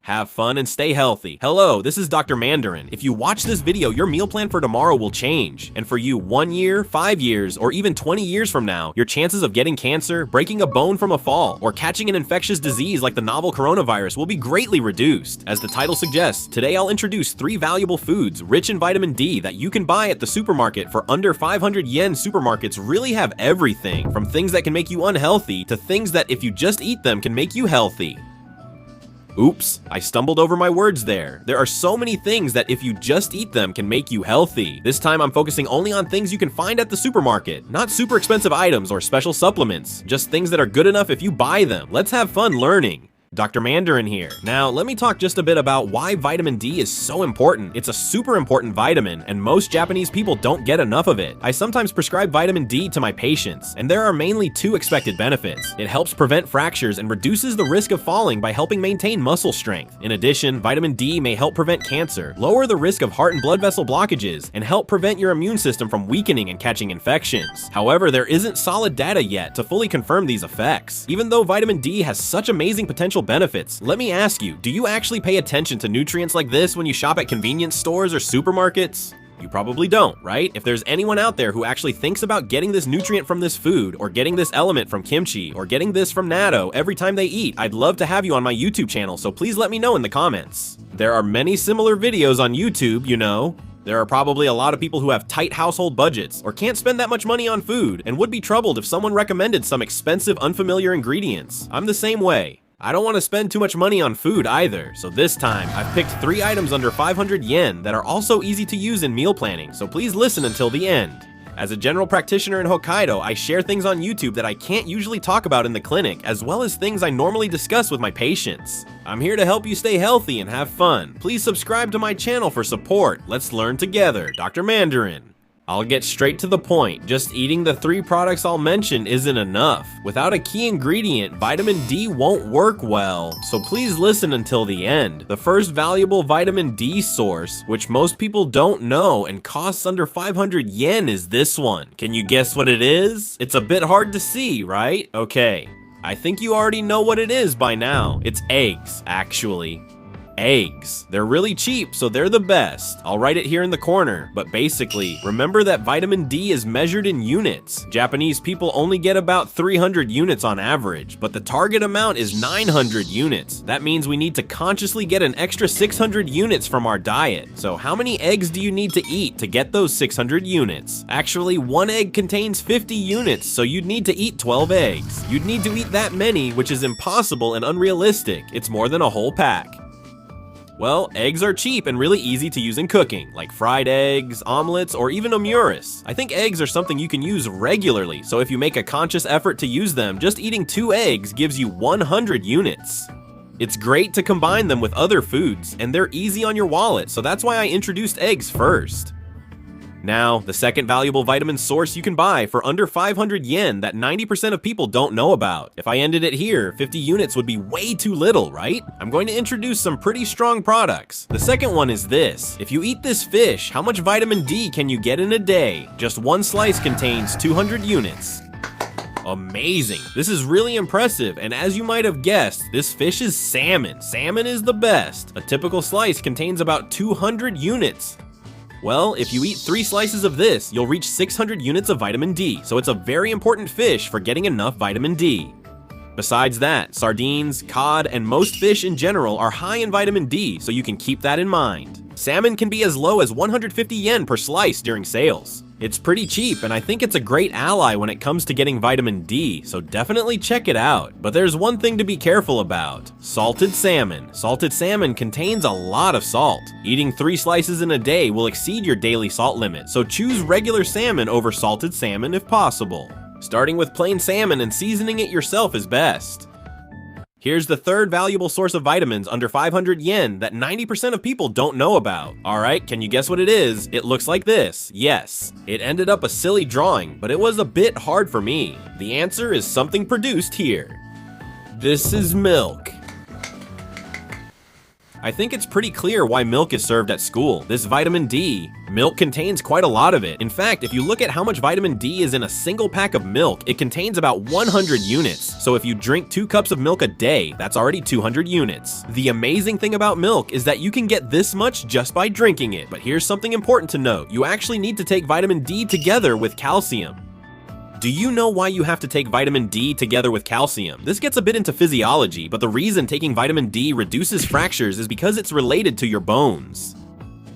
Have fun and stay healthy. Hello, this is Dr. Mandarin. If you watch this video, your meal plan for tomorrow will change. And for you 1 year, 5 years, or even 20 years from now, your chances of getting cancer, breaking a bone from a fall, or catching an infectious disease like the novel coronavirus will be greatly reduced. As the title suggests, today I'll introduce 3 valuable foods rich in vitamin D that you can buy at the supermarket for under 500 yen. Supermarkets really have everything, from things that can make you unhealthy to things that if you just eat them can make you healthy. Oops, I stumbled over my words there. There are so many things that if you just eat them can make you healthy. This time I'm focusing only on things you can find at the supermarket, not super expensive items or special supplements, just things that are good enough if you buy them. Let's have fun learning. Dr. Mandarin here. Now, let me talk just a bit about why vitamin D is so important. It's a super important vitamin, and most Japanese people don't get enough of it. I sometimes prescribe vitamin D to my patients, and there are mainly 2 expected benefits. It helps prevent fractures and reduces the risk of falling by helping maintain muscle strength. In addition, vitamin D may help prevent cancer, lower the risk of heart and blood vessel blockages, and help prevent your immune system from weakening and catching infections. However, there isn't solid data yet to fully confirm these effects. Even though vitamin D has such amazing potential benefits, let me ask you, do you actually pay attention to nutrients like this when you shop at convenience stores or supermarkets? You probably don't, right? If there's anyone out there who actually thinks about getting this nutrient from this food, or getting this element from kimchi, or getting this from natto every time they eat, I'd love to have you on my YouTube channel, so please let me know in the comments. There are many similar videos on YouTube, you know. There are probably a lot of people who have tight household budgets or can't spend that much money on food and would be troubled if someone recommended some expensive, unfamiliar ingredients. I'm the same way. I don't want to spend too much money on food either, so this time I've picked 3 items under 500 yen that are also easy to use in meal planning, so please listen until the end. As a general practitioner in Hokkaido, I share things on YouTube that I can't usually talk about in the clinic, as well as things I normally discuss with my patients. I'm here to help you stay healthy and have fun. Please subscribe to my channel for support. Let's learn together. Dr. Mandarin. I'll get straight to the point. Just eating the 3 products I'll mention isn't enough. Without a key ingredient, vitamin D won't work well, so please listen until the end. The first valuable vitamin D source, which most people don't know and costs under 500 yen, is this one. Can you guess what it is? It's a bit hard to see, right? Okay, I think you already know what it is by now. It's eggs, actually. Eggs. They're really cheap, so they're the best. I'll write it here in the corner, but basically, remember that vitamin D is measured in units. Japanese people only get about 300 units on average, but the target amount is 900 units. That means we need to consciously get an extra 600 units from our diet. So how many eggs do you need to eat to get those 600 units? Actually, 1 egg contains 50 units, so you'd need to eat 12 eggs. You'd need to eat that many, which is impossible and unrealistic. It's more than a whole pack. Well, eggs are cheap and really easy to use in cooking, like fried eggs, omelets, or even omuris. I think eggs are something you can use regularly, so if you make a conscious effort to use them, just eating 2 eggs gives you 100 units. It's great to combine them with other foods, and they're easy on your wallet, so that's why I introduced eggs first. Now, the second valuable vitamin source you can buy for under 500 yen that 90% of people don't know about. If I ended it here, 50 units would be way too little, right? I'm going to introduce some pretty strong products. The second one is this. If you eat this fish, how much vitamin D can you get in a day? Just 1 slice contains 200 units. Amazing. This is really impressive, and as you might have guessed, this fish is salmon. Salmon is the best. A typical slice contains about 200 units. Well, if you eat 3 slices of this, you'll reach 600 units of vitamin D, so it's a very important fish for getting enough vitamin D. Besides that, sardines, cod, and most fish in general are high in vitamin D, so you can keep that in mind. Salmon can be as low as 150 yen per slice during sales. It's pretty cheap, and I think it's a great ally when it comes to getting vitamin D, so definitely check it out. But there's one thing to be careful about. Salted salmon. Salted salmon contains a lot of salt. Eating 3 slices in a day will exceed your daily salt limit, so choose regular salmon over salted salmon if possible. Starting with plain salmon and seasoning it yourself is best. Here's the third valuable source of vitamins under 500 yen that 90% of people don't know about. Alright, can you guess what it is? It looks like this. Yes, it ended up a silly drawing, but it was a bit hard for me. The answer is something produced here. This is milk. I think it's pretty clear why milk is served at school. This vitamin D, milk contains quite a lot of it. In fact, if you look at how much vitamin D is in a single pack of milk, it contains about 100 units. So if you drink 2 cups of milk a day, that's already 200 units. The amazing thing about milk is that you can get this much just by drinking it. But here's something important to note. You actually need to take vitamin D together with calcium. Do you know why you have to take vitamin D together with calcium? This gets a bit into physiology, but the reason taking vitamin D reduces fractures is because it's related to your bones.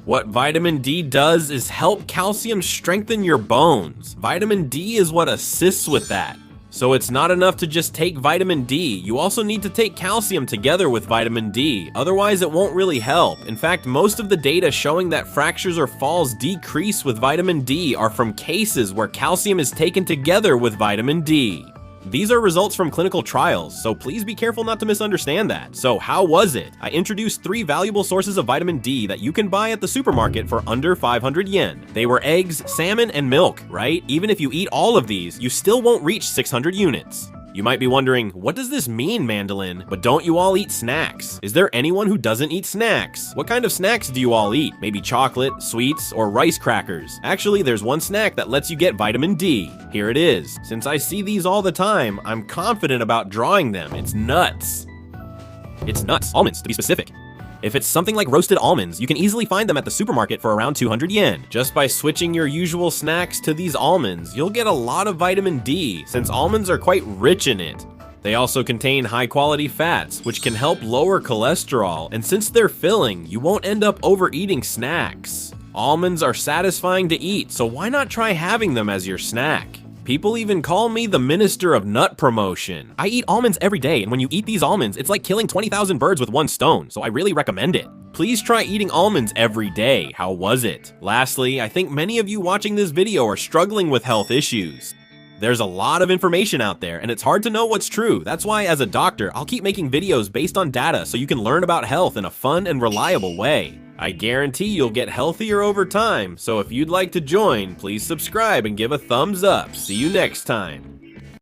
What vitamin D does is help calcium strengthen your bones. Vitamin D is what assists with that. So it's not enough to just take vitamin D, you also need to take calcium together with vitamin D, otherwise it won't really help. In fact, most of the data showing that fractures or falls decrease with vitamin D are from cases where calcium is taken together with vitamin D. These are results from clinical trials, so please be careful not to misunderstand that. So how was it? I introduced 3 valuable sources of vitamin D that you can buy at the supermarket for under 500 yen. They were eggs, salmon, and milk, right? Even if you eat all of these, you still won't reach 600 units. You might be wondering, what does this mean, Mandolin? But don't you all eat snacks? Is there anyone who doesn't eat snacks? What kind of snacks do you all eat? Maybe chocolate, sweets, or rice crackers? Actually, there's one snack that lets you get vitamin D. Here it is. Since I see these all the time, I'm confident about drawing them. It's nuts. It's nuts. Almonds, to be specific. If it's something like roasted almonds, you can easily find them at the supermarket for around 200 yen. Just by switching your usual snacks to these almonds, you'll get a lot of vitamin D, since almonds are quite rich in it. They also contain high-quality fats, which can help lower cholesterol, and since they're filling, you won't end up overeating snacks. Almonds are satisfying to eat, so why not try having them as your snack? People even call me the minister of nut promotion. I eat almonds every day, and when you eat these almonds, it's like killing 20,000 birds with one stone, so I really recommend it. Please try eating almonds every day. How was it? Lastly, I think many of you watching this video are struggling with health issues. There's a lot of information out there, and it's hard to know what's true. That's why, as a doctor, I'll keep making videos based on data so you can learn about health in a fun and reliable way. I guarantee you'll get healthier over time, so if you'd like to join, please subscribe and give a thumbs up. See you next time.